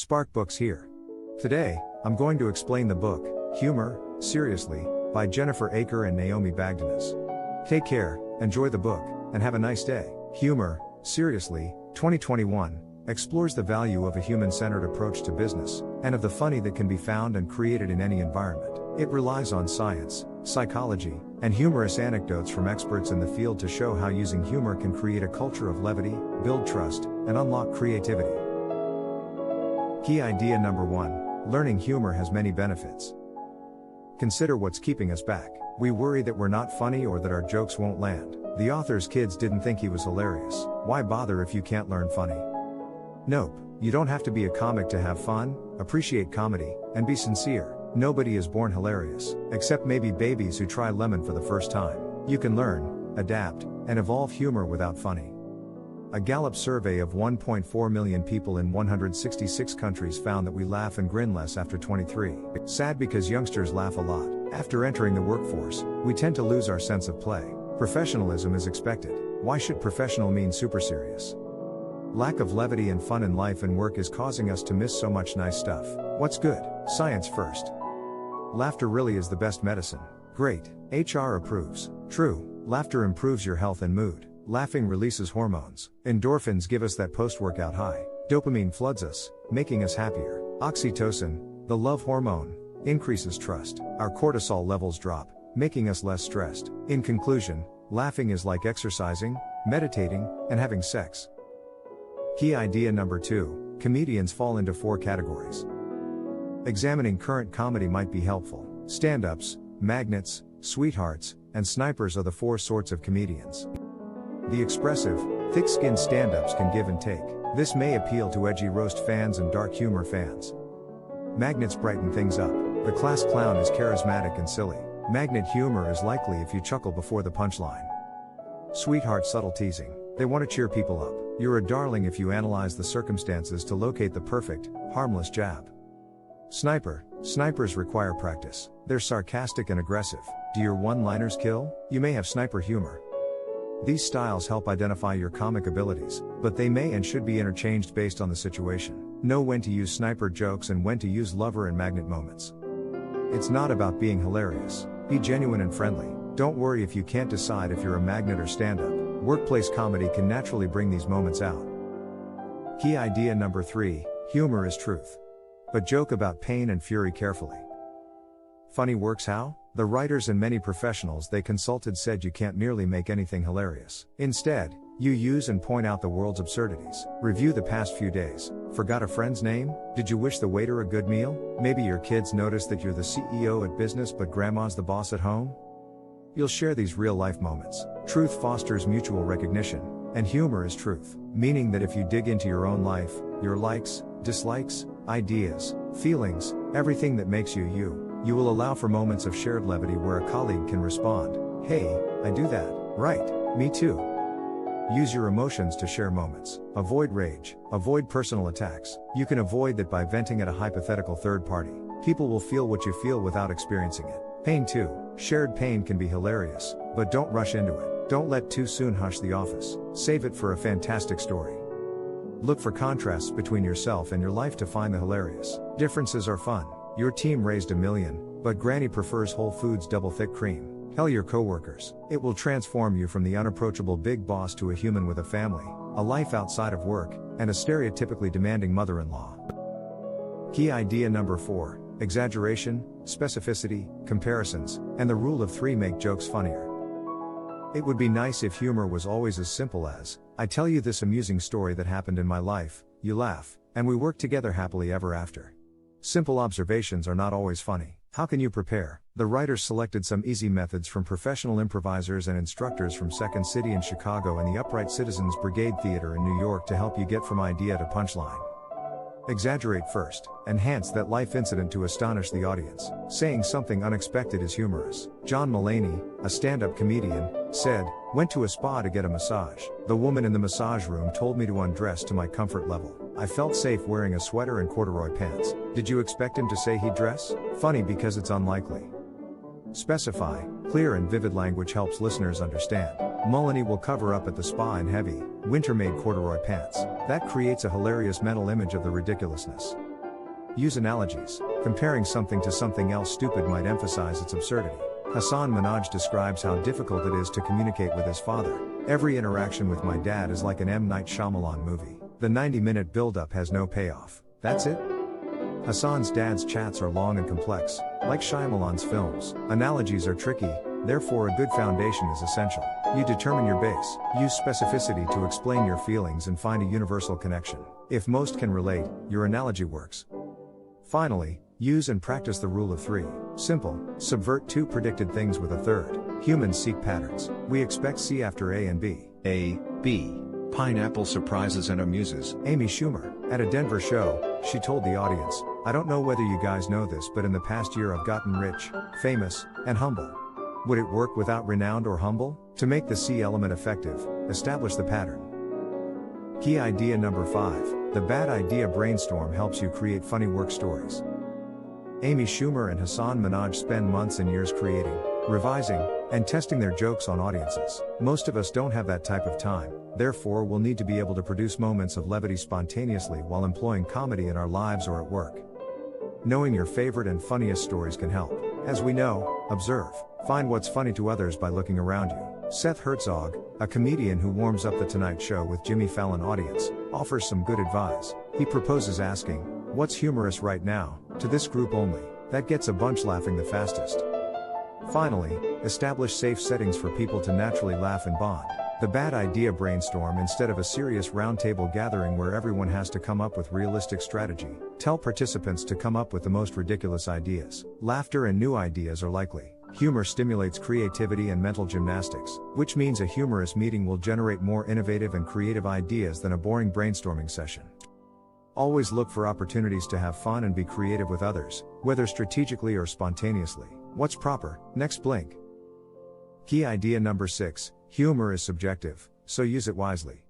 Spark Books here. Today, I'm going to explain the book, Humor, Seriously, by Jennifer Aaker and Naomi Bagdonas. Take care, enjoy the book, and have a nice day. Humor, Seriously, 2021, explores the value of a human-centered approach to business, and of the funny that can be found and created in any environment. It relies on science, psychology, and humorous anecdotes from experts in the field to show how using humor can create a culture of levity, build trust, and unlock creativity. Key idea number 1, learning humor has many benefits. Consider what's keeping us back. We worry that we're not funny or that our jokes won't land. The author's kids didn't think he was hilarious. Why bother if you can't learn funny? Nope, you don't have to be a comic to have fun, appreciate comedy, and be sincere. Nobody is born hilarious, except maybe babies who try lemon for the first time. You can learn, adapt, and evolve humor without funny. A Gallup survey of 1.4 million people in 166 countries found that we laugh and grin less after 23. Sad because youngsters laugh a lot. After entering the workforce, we tend to lose our sense of play. Professionalism is expected. Why should professional mean super serious? Lack of levity and fun in life and work is causing us to miss so much nice stuff. What's good? Science first. Laughter really is the best medicine. Great. HR approves. True. Laughter improves your health and mood. Laughing releases hormones. Endorphins give us that post-workout high. Dopamine floods us, making us happier. Oxytocin, the love hormone, increases trust. Our cortisol levels drop, making us less stressed. In conclusion, laughing is like exercising, meditating, and having sex. Key idea number 2, comedians fall into 4 categories. Examining current comedy might be helpful. Stand-ups, magnets, sweethearts, and snipers are the 4 sorts of comedians. The expressive, thick-skinned stand-ups can give and take. This may appeal to edgy roast fans and dark humor fans. Magnets brighten things up. The class clown is charismatic and silly. Magnet humor is likely if you chuckle before the punchline. Sweetheart subtle teasing. They want to cheer people up. You're a darling if you analyze the circumstances to locate the perfect, harmless jab. Sniper. Snipers require practice. They're sarcastic and aggressive. Do your one-liners kill? You may have sniper humor. These styles help identify your comic abilities, but they may and should be interchanged based on the situation. Know when to use sniper jokes and when to use lover and magnet moments. It's not about being hilarious. Be genuine and friendly. Don't worry if you can't decide if you're a magnet or stand-up. Workplace comedy can naturally bring these moments out. Key idea number 3, humor is truth. But joke about pain and fury carefully. Funny works how? The writers and many professionals they consulted said you can't merely make anything hilarious. Instead, you use and point out the world's absurdities. Review the past few days. Forgot a friend's name? Did you wish the waiter a good meal? Maybe your kids noticed that you're the CEO at business but grandma's the boss at home? You'll share these real-life moments. Truth fosters mutual recognition, and humor is truth, meaning that if you dig into your own life, your likes, dislikes, ideas, feelings, everything that makes you you, you will allow for moments of shared levity where a colleague can respond, "Hey, I do that, right, me too." Use your emotions to share moments. Avoid rage. Avoid personal attacks. You can avoid that by venting at a hypothetical third party. People will feel what you feel without experiencing it. Pain too. Shared pain can be hilarious, but don't rush into it. Don't let too soon hush the office. Save it for a fantastic story. Look for contrasts between yourself and your life to find the hilarious. Differences are fun. Your team raised $1 million, but Granny prefers Whole Foods double thick cream. Tell your coworkers. It will transform you from the unapproachable big boss to a human with a family, a life outside of work, and a stereotypically demanding mother-in-law. Key idea number 4, exaggeration, specificity, comparisons, and the rule of 3 make jokes funnier. It would be nice if humor was always as simple as, I tell you this amusing story that happened in my life, you laugh, and we work together happily ever after. Simple observations are not always funny. How can you prepare? The writers selected some easy methods from professional improvisers and instructors from Second City in Chicago and the Upright Citizens Brigade Theater in New York to help you get from idea to punchline. Exaggerate first. Enhance that life incident to astonish the audience. Saying something unexpected is humorous. John Mulaney, a stand-up comedian, said, "Went to a spa to get a massage. The woman in the massage room told me to undress to my comfort level. I felt safe wearing a sweater and corduroy pants. Did you expect him to say he'd dress? Funny because it's unlikely." Specify. Clear and vivid language helps listeners understand. Mulaney will cover up at the spa in heavy, winter-made corduroy pants. That creates a hilarious mental image of the ridiculousness. Use analogies. Comparing something to something else stupid might emphasize its absurdity. Hasan Minhaj describes how difficult it is to communicate with his father. Every interaction with my dad is like an M. Night Shyamalan movie. The 90-minute build-up has no payoff. That's it? Hasan's dad's chats are long and complex, like Shyamalan's films. Analogies are tricky, therefore a good foundation is essential. You determine your base. Use specificity to explain your feelings and find a universal connection. If most can relate, your analogy works. Finally, use and practice the rule of 3. Simple. Subvert 2 predicted things with a third. Humans seek patterns. We expect C after A and B. A, B. Pineapple surprises and amuses. Amy Schumer, at a Denver show, she told the audience, "I don't know whether you guys know this, but in the past year I've gotten rich, famous, and humble. Would it work without renowned or humble? To make the C element effective, establish the pattern." Key idea number 5. The bad idea brainstorm helps you create funny work stories. Amy Schumer and Hasan Minhaj spend months and years creating, revising, and testing their jokes on audiences. Most of us don't have that type of time, therefore we'll need to be able to produce moments of levity spontaneously while employing comedy in our lives or at work. Knowing your favorite and funniest stories can help. As we know, observe. Find what's funny to others by looking around you. Seth Herzog, a comedian who warms up the Tonight Show with Jimmy Fallon audience, offers some good advice. He proposes asking, "What's humorous right now?" to this group only. That gets a bunch laughing the fastest. Finally, establish safe settings for people to naturally laugh and bond. The bad idea brainstorm instead of a serious roundtable gathering where everyone has to come up with realistic strategy. Tell participants to come up with the most ridiculous ideas. Laughter and new ideas are likely. Humor stimulates creativity and mental gymnastics, which means a humorous meeting will generate more innovative and creative ideas than a boring brainstorming session. Always look for opportunities to have fun and be creative with others, whether strategically or spontaneously. What's proper? Next blink. Key idea number 6. Humor is subjective, so use it wisely.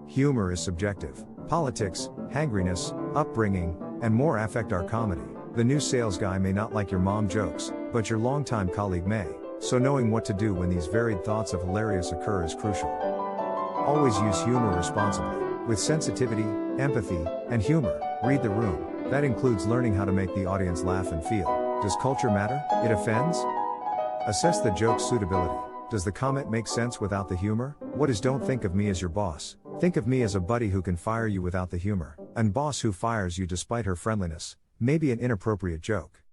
Humor is subjective. Politics, hangriness, upbringing, and more affect our comedy. The new sales guy may not like your mom jokes, but your longtime colleague may. So knowing what to do when these varied thoughts of hilarious occur is crucial. Always use humor responsibly, with sensitivity, empathy, and humor. Read the room. That includes learning how to make the audience laugh and feel. Does culture matter? It offends? Assess the joke's suitability. Does the comment make sense without the humor? What is "Don't think of me as your boss. Think of me as a buddy who can fire you without the humor." And "boss who fires you despite her friendliness." Maybe an inappropriate joke.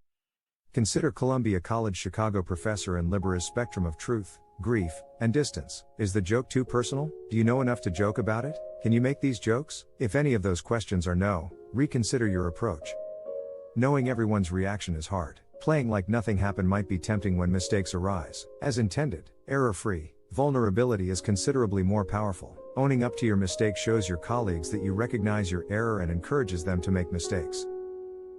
Consider Columbia College Chicago professor and Libera's spectrum of truth, grief, and distance. Is the joke too personal? Do you know enough to joke about it? Can you make these jokes? If any of those questions are no, reconsider your approach. Knowing everyone's reaction is hard. Playing like nothing happened might be tempting when mistakes arise. As intended, error-free, vulnerability is considerably more powerful. Owning up to your mistake shows your colleagues that you recognize your error and encourages them to make mistakes.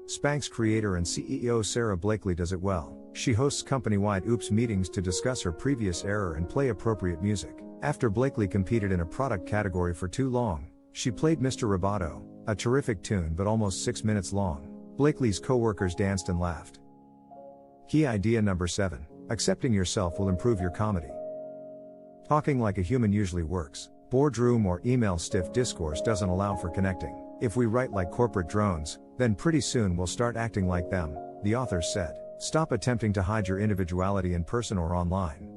Spanx creator and CEO Sarah Blakely does it well. She hosts company-wide Oops meetings to discuss her previous error and play appropriate music. After Blakely competed in a product category for too long, she played Mr. Roboto, a terrific tune but almost 6 minutes long. Blakely's co-workers danced and laughed. Key idea number 7. Accepting yourself will improve your comedy. Talking like a human usually works. Boardroom or email stiff discourse doesn't allow for connecting. If we write like corporate drones, then pretty soon we'll start acting like them, the authors said. Stop attempting to hide your individuality in person or online.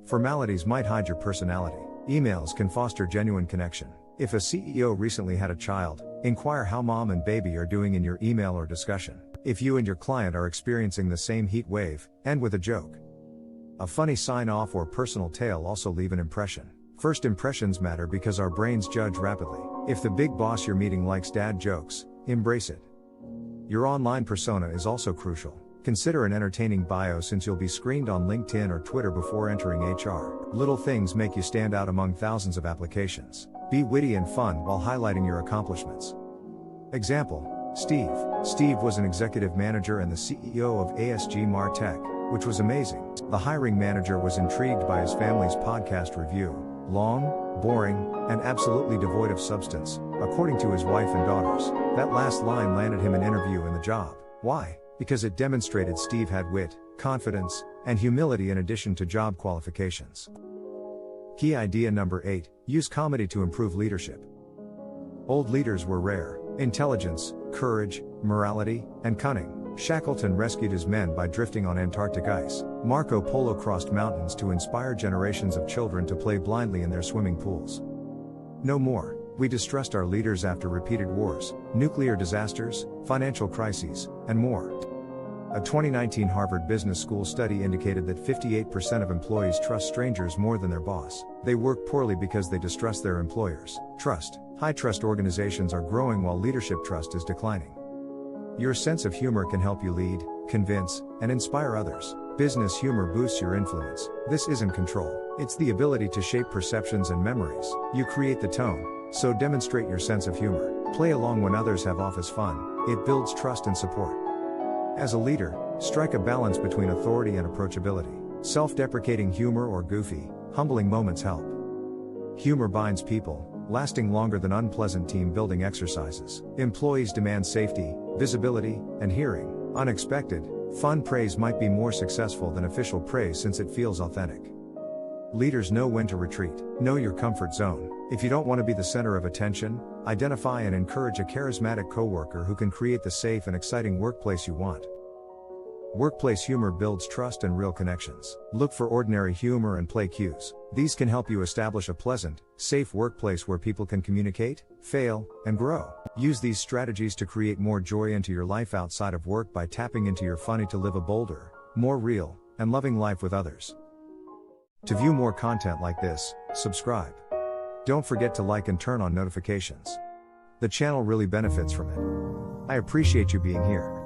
Formalities might hide your personality. Emails can foster genuine connection. If a CEO recently had a child, inquire how mom and baby are doing in your email or discussion. If you and your client are experiencing the same heat wave, end with a joke. A funny sign-off or personal tale also leave an impression. First impressions matter because our brains judge rapidly. If the big boss you're meeting likes dad jokes, embrace it. Your online persona is also crucial. Consider an entertaining bio since you'll be screened on LinkedIn or Twitter before entering HR. Little things make you stand out among thousands of applications. Be witty and fun while highlighting your accomplishments. Example: Steve. Steve was an executive manager and the CEO of ASG Martech, which was amazing. The hiring manager was intrigued by his family's podcast review. Long, boring, and absolutely devoid of substance, according to his wife and daughters. That last line landed him an interview and the job. Why? Because it demonstrated Steve had wit, confidence, and humility in addition to job qualifications. Key idea number 8. Use comedy to improve leadership. Old leaders were rare. Intelligence, courage, morality, and cunning. Shackleton rescued his men by drifting on Antarctic ice. Marco Polo crossed mountains to inspire generations of children to play blindly in their swimming pools. No more. We distrust our leaders after repeated wars, nuclear disasters, financial crises, and more. A 2019 Harvard Business School study indicated that 58% of employees trust strangers more than their boss. They work poorly because they distrust their employers. High trust organizations are growing while leadership trust is declining. Your sense of humor can help you lead, convince, and inspire others. Business humor boosts your influence. This isn't control, it's the ability to shape perceptions and memories. You create the tone, so demonstrate your sense of humor. Play along when others have office fun. It builds trust and support. As a leader, strike a balance between authority and approachability. Self-deprecating humor or goofy, humbling moments help. Humor binds people, lasting longer than unpleasant team-building exercises. Employees demand safety, visibility, and hearing. Unexpected, fun praise might be more successful than official praise since it feels authentic. Leaders know when to retreat. Know your comfort zone. If you don't want to be the center of attention, identify and encourage a charismatic coworker who can create the safe and exciting workplace you want. Workplace humor builds trust and real connections. Look for ordinary humor and play cues. These can help you establish a pleasant, safe workplace where people can communicate, fail, and grow. Use these strategies to create more joy into your life outside of work by tapping into your funny to live a bolder, more real, and loving life with others. To view more content like this, subscribe. Don't forget to like and turn on notifications. The channel really benefits from it. I appreciate you being here.